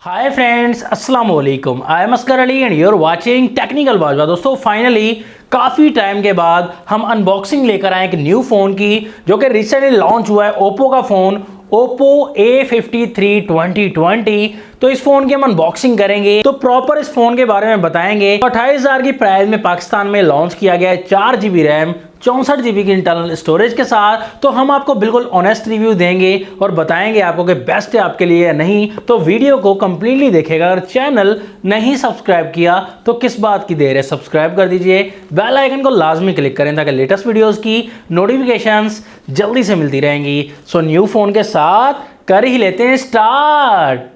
हाय friends, अस्सलाम वालेकुम। I am Askar Ali and you are watching technical Bajwa. दोस्तों फाइनली काफ़ी टाइम के बाद हम अनबॉक्सिंग लेकर आए एक न्यू फ़ोन की, जो कि रिसेंटली लॉन्च हुआ है ओप्पो का फ़ोन Oppo A53 2020। तो इस फोन की हम अनबॉक्सिंग करेंगे, तो प्रॉपर इस फोन के बारे में बताएंगे। 28,000 की प्राइस में पाकिस्तान में लॉन्च किया गया है, 4 GB रैम 64 GB की इंटरनल स्टोरेज के साथ। तो हम आपको बिल्कुल ऑनेस्ट रिव्यू देंगे और बताएंगे आपको कि बेस्ट है आपके लिए या नहीं। तो वीडियो को कंप्लीटली देखेगा। अगर चैनल नहीं सब्सक्राइब किया तो किस बात की देर है, सब्सक्राइब कर दीजिए, बेल आइकन को लाजमी क्लिक करें ताकि लेटेस्ट वीडियोस की नोटिफिकेशंस जल्दी से मिलती रहेंगी। सो न्यू फोन के साथ कर ही लेते हैं स्टार्ट।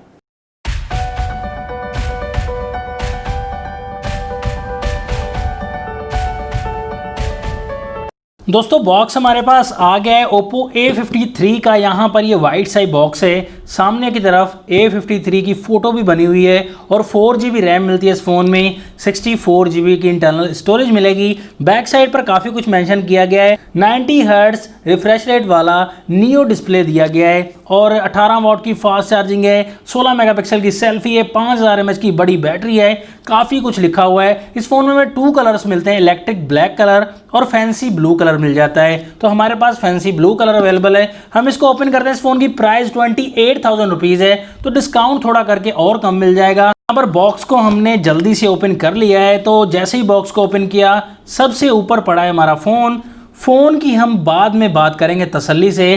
दोस्तों बॉक्स हमारे पास आ गया है Oppo A53 का। यहाँ पर ये वाइट साइज बॉक्स है, सामने की तरफ A53 की फ़ोटो भी बनी हुई है और 4 GB रैम मिलती है इस फ़ोन में, 64 GB की इंटरनल स्टोरेज मिलेगी। बैक साइड पर काफ़ी कुछ मेंशन किया गया है। 90 हर्ट्ज रिफ्रेश रेट वाला नियो डिस्प्ले दिया गया है और 18 वाट की फास्ट चार्जिंग है, 16 मेगापिक्सल की सेल्फी है, 5000 mAh की बड़ी बैटरी है। काफ़ी कुछ लिखा हुआ है। इस फ़ोन में हमें 2 कलर्स मिलते हैं, इलेक्ट्रिक ब्लैक कलर और फैंसी ब्लू कलर मिल जाता है। तो हमारे पास फैंसी ब्लू कलर अवेलेबल है। हम इसको ओपन करते हैं। इस फोन की प्राइस 28,000 रुपीज़ है, तो डिस्काउंट थोड़ा करके और कम मिल जाएगा। यहाँ पर बॉक्स को हमने जल्दी से ओपन कर लिया है। तो जैसे ही बॉक्स को ओपन किया, सबसे ऊपर पड़ा है हमारा फ़ोन की हम बाद में बात करेंगे तसल्ली से।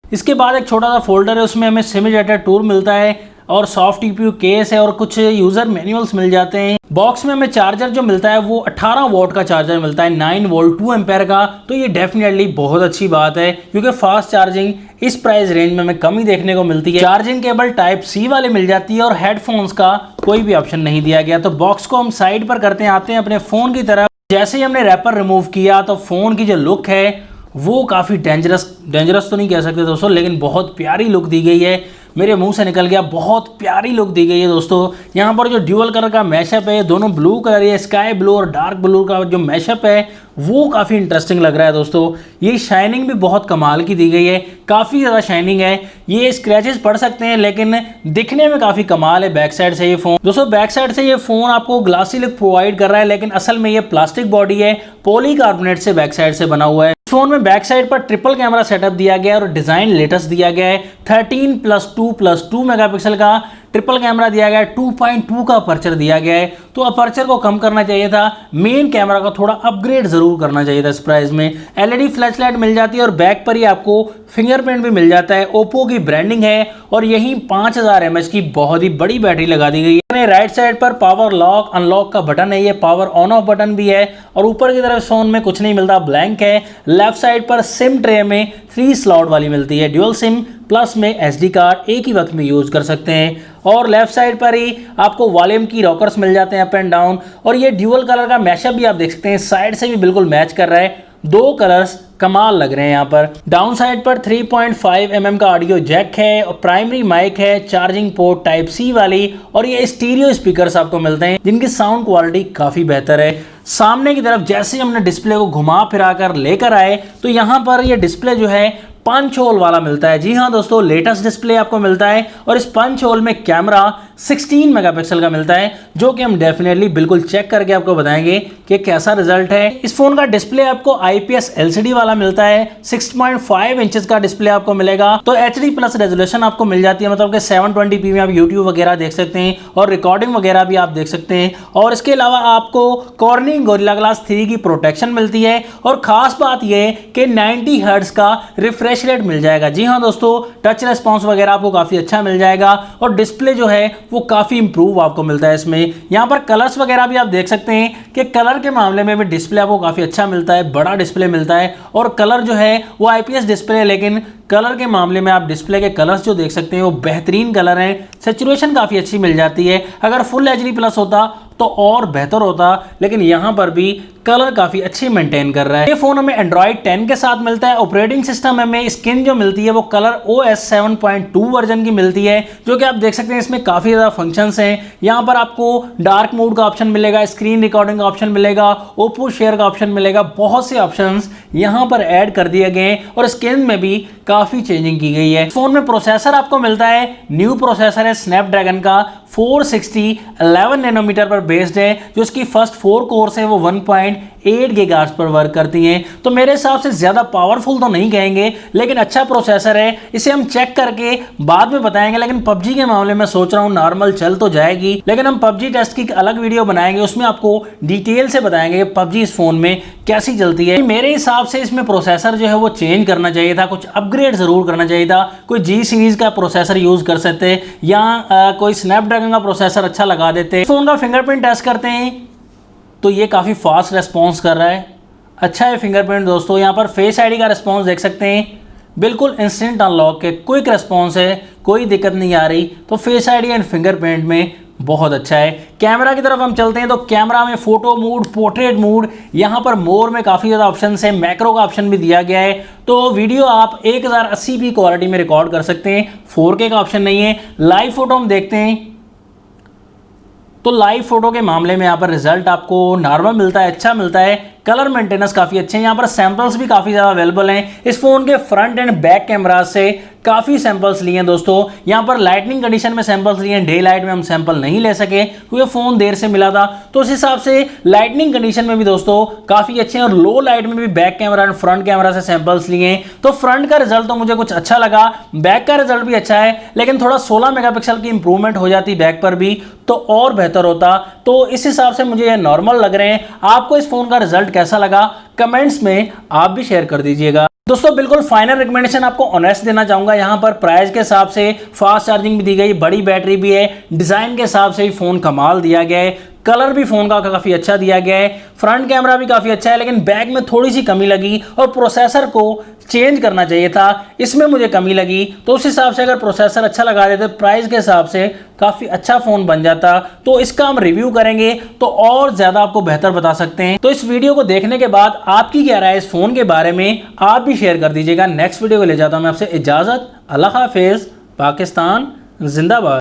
इसके बाद एक छोटा सा फोल्डर है, उसमें हमें सिम इजेक्टर टूल मिलता है और सॉफ्ट टीपीयू केस है और कुछ यूज़र मैनुअल्स मिल जाते हैं। बॉक्स में हमें चार्जर जो मिलता है वो 18 वोल्ट का चार्जर मिलता है, 9 वोल्ट 2 एम्पेयर का। तो ये डेफिनेटली बहुत अच्छी बात है, क्योंकि फास्ट चार्जिंग इस प्राइस रेंज में हमें कम ही देखने को मिलती है। चार्जिंग केबल टाइप सी वाले मिल जाती है और हेडफोन्स का कोई भी ऑप्शन नहीं दिया गया। तो बॉक्स को हम साइड पर करते हैं, आते हैं अपने फ़ोन की तरफ। जैसे ही हमने रैपर रिमूव किया तो फ़ोन की जो लुक है वो काफ़ी डेंजरस तो नहीं कह सकते दोस्तों, लेकिन बहुत प्यारी लुक दी गई है। मेरे मुंह से निकल गया, बहुत प्यारी लुक दी गई है दोस्तों। यहाँ पर जो ड्यूअल कलर का मैशअप है, दोनों ब्लू कलर है, स्काई ब्लू और डार्क ब्लू का जो मैशअप है वो काफ़ी इंटरेस्टिंग लग रहा है दोस्तों। ये शाइनिंग भी बहुत कमाल की दी गई है, काफ़ी ज़्यादा शाइनिंग है। ये स्क्रैचेस पड़ सकते हैं लेकिन दिखने में काफ़ी कमाल है बैक साइड से ये फ़ोन। दोस्तों बैक साइड से ये फ़ोन आपको ग्लासी लुक प्रोवाइड कर रहा है, लेकिन असल में ये प्लास्टिक बॉडी है, पॉलीकार्बोनेट से बैक साइड से बना हुआ है। फोन में बैक साइड पर ट्रिपल कैमरा सेटअप दिया गया है और डिजाइन लेटेस्ट दिया गया है। 13+2+2 मेगापिक्सल का ट्रिपल कैमरा दिया गया है, 2.2 का अपर्चर दिया गया है। तो अपर्चर को कम करना चाहिए था, मेन कैमरा का थोड़ा अपग्रेड जरूर करना चाहिए था इस प्राइस में। एलईडी फ्लैशलाइट मिल जाती है और बैक पर ही आपको फिंगरप्रिंट भी मिल जाता है। ओप्पो की ब्रांडिंग है और यही 5000 mAh की बहुत ही बड़ी बैटरी लगा दी गई है। राइट साइड पर पावर लॉक अनलॉक का बटन है, ये पावर ऑन ऑफ बटन भी है और ऊपर की तरफ फोन में कुछ नहीं मिलता, ब्लैंक है। लेफ्ट साइड पर सिम ट्रे में 3 स्लॉट वाली मिलती है, ड्यूअल सिम प्लस में SD कार्ड एक ही वक्त में यूज कर सकते हैं। और लेफ्ट साइड पर ही आपको वॉल्यूम की रॉकर्स मिल जाते हैं अप एंड डाउन। और ये ड्यूअल कलर का मैशअप भी आप देख सकते हैं, साइड से भी बिल्कुल मैच कर रहा है, 2 कलर्स कमाल लग रहे हैं। यहाँ पर डाउन साइड पर 3.5 mm का ऑडियो जैक है और प्राइमरी माइक है, चार्जिंग पोर्ट टाइप सी वाली, और ये स्टीरियो स्पीकर्स आपको मिलते हैं जिनकी साउंड क्वालिटी काफ़ी बेहतर है। सामने की तरफ जैसे हमने डिस्प्ले को घुमा फिरा कर लेकर आए तो यहाँ पर ये डिस्प्ले जो है पंच होल वाला मिलता है। जी हाँ दोस्तों, लेटेस्ट डिस्प्ले आपको मिलता है और इस पंच होल में कैमरा 16 मेगापिक्सल का मिलता है, जो कि हम डेफिनेटली बिल्कुल चेक करके आपको बताएंगे कि कैसा रिजल्ट है। इस फोन का डिस्प्ले आपको IPS LCD वाला मिलता है, 6.5 इंचेस का डिस्प्ले आपको मिलेगा। तो HD प्लस रेजोल्यूशन आपको मिल जाती है, मतलब कि 720p में आप यूट्यूब वगैरह देख सकते हैं और रिकॉर्डिंग वगैरह भी आप देख सकते हैं। और इसके अलावा आपको कॉर्निंग गोरिल्ला ग्लास 3 की प्रोटेक्शन मिलती है और खास बात यह है कि 90 हर्ट्ज का रिफ्रेश रेट मिल जाएगा। जी हाँ दोस्तों, टच रेस्पॉन्स वगैरह आपको काफी अच्छा मिल जाएगा और डिस्प्ले जो है वो काफ़ी इंप्रूव आपको मिलता है इसमें। यहाँ पर कलर्स वगैरह भी आप देख सकते हैं कि कलर के मामले में भी डिस्प्ले आपको काफ़ी अच्छा मिलता है, बड़ा डिस्प्ले मिलता है और कलर जो है वो IPS डिस्प्ले है, लेकिन कलर के मामले में आप डिस्प्ले के कलर्स जो देख सकते हैं वो बेहतरीन कलर हैं। सैचुरेशन काफ़ी अच्छी मिल जाती है। अगर फुल HD+ होता तो और बेहतर होता, लेकिन यहाँ पर भी कलर काफ़ी अच्छी मेंटेन कर रहा है। ये फ़ोन हमें Android 10 के साथ मिलता है। ऑपरेटिंग सिस्टम हमें स्किन जो मिलती है वो कलर OS 7.2 वर्जन की मिलती है, जो कि आप देख सकते हैं इसमें काफ़ी ज़्यादा फंक्शंस हैं। यहाँ पर आपको डार्क मोड का ऑप्शन मिलेगा, स्क्रीन रिकॉर्डिंग का ऑप्शन मिलेगा, ओप्पो शेयर का ऑप्शन मिलेगा। बहुत से ऑप्शंस यहाँ पर ऐड कर दिए गए हैं और स्किन में भी काफ़ी चेंजिंग की गई है। फोन में प्रोसेसर आपको मिलता है, न्यू प्रोसेसर है स्नैपड्रैगन का 460 11 नैनोमीटर पर बेस्ड है। जो इसकी फर्स्ट 4 कोर्स है वो 1.8 गीगाहर्ट्ज़ पर वर्क करती हैं। तो मेरे हिसाब से ज़्यादा पावरफुल तो नहीं कहेंगे, लेकिन अच्छा प्रोसेसर है। इसे हम चेक करके बाद में बताएंगे, लेकिन PUBG के मामले में सोच रहा हूँ नॉर्मल चल तो जाएगी, लेकिन हम PUBG टेस्ट की एक अलग वीडियो बनाएंगे, उसमें आपको डिटेल से बताएंगे कि PUBG इस फोन में कैसी चलती है। मेरे हिसाब से इसमें प्रोसेसर जो है वो चेंज करना चाहिए था, कुछ अपग्रेड जरूर करना चाहिए था। कोई G सीरीज का प्रोसेसर यूज कर सकते या कोई स्नैपड्रैगन का प्रोसेसर अच्छा लगा देते। फोन का फिंगरप्रिंट टेस्ट करते हैं तो ये काफ़ी फास्ट रेस्पॉन्स कर रहा है, अच्छा है फिंगरप्रिंट दोस्तों। यहाँ पर फेस आईडी का रेस्पॉन्स देख सकते हैं, बिल्कुल इंस्टेंट अनलॉक के क्विक रेस्पॉन्स है, कोई दिक्कत नहीं आ रही। तो फेस आईडी एंड फिंगरप्रिंट में बहुत अच्छा है। कैमरा की तरफ हम चलते हैं तो कैमरा में फोटो मोड, पोर्ट्रेट मोड, यहाँ पर मोर में काफ़ी ज़्यादा ऑप्शन है, मैक्रो का ऑप्शन भी दिया गया है। तो वीडियो आप 1080p क्वालिटी में रिकॉर्ड कर सकते हैं, 4K का ऑप्शन नहीं है। लाइव फोटो हम देखते हैं तो लाइव फोटो के मामले में यहाँ पर रिजल्ट आपको नॉर्मल मिलता है, अच्छा मिलता है। कलर मेंटेनेंस काफ़ी अच्छे हैं। यहाँ पर सैंपल्स भी काफ़ी ज़्यादा अवेलेबल हैं। इस फोन के फ्रंट एंड बैक कैमरा से काफ़ी सैंपल्स लिए हैं दोस्तों। यहाँ पर लाइटनिंग कंडीशन में सैंपल्स लिए हैं, डे लाइट में हम सैंपल नहीं ले सके क्योंकि फ़ोन देर से मिला था। तो उस हिसाब से लाइटनिंग कंडीशन में भी दोस्तों काफ़ी अच्छे हैं और लो लाइट में भी back camera and front camera से सैंपल्स लिए हैं। तो फ्रंट का रिजल्ट तो मुझे कुछ अच्छा लगा, बैक का रिजल्ट भी अच्छा है, लेकिन थोड़ा 16 मेगापिक्सल की इंप्रूवमेंट हो जाती बैक पर भी तो और बेहतर होता। तो इस हिसाब से मुझे ये नॉर्मल लग रहे हैं। आपको इस फोन का रिजल्ट कैसा लगा कमेंट्स में आप भी शेयर कर दीजिएगा। दोस्तों बिल्कुल फाइनल रिकमेंडेशन आपको ऑनेस्ट देना चाहूंगा। यहाँ पर प्राइस के हिसाब से फास्ट चार्जिंग भी दी गई, बड़ी बैटरी भी है, डिजाइन के हिसाब से भी फोन कमाल दिया गया है, कलर भी फोन का काफ़ी अच्छा दिया गया है, फ्रंट कैमरा भी काफ़ी अच्छा है, लेकिन बैक में थोड़ी सी कमी लगी और प्रोसेसर को चेंज करना चाहिए था, इसमें मुझे कमी लगी। तो उस हिसाब से अगर प्रोसेसर अच्छा लगा देते प्राइस के हिसाब से काफ़ी अच्छा फ़ोन बन जाता। तो इसका हम रिव्यू करेंगे तो और ज़्यादा आपको बेहतर बता सकते हैं। तो इस वीडियो को देखने के बाद आपकी क्या राय है इस फ़ोन के बारे में, आप भी शेयर कर दीजिएगा। नेक्स्ट वीडियो को ले जाता हूँ मैं आपसे इजाज़त। अल्लाह हाफिज़। पाकिस्तान जिंदाबाद।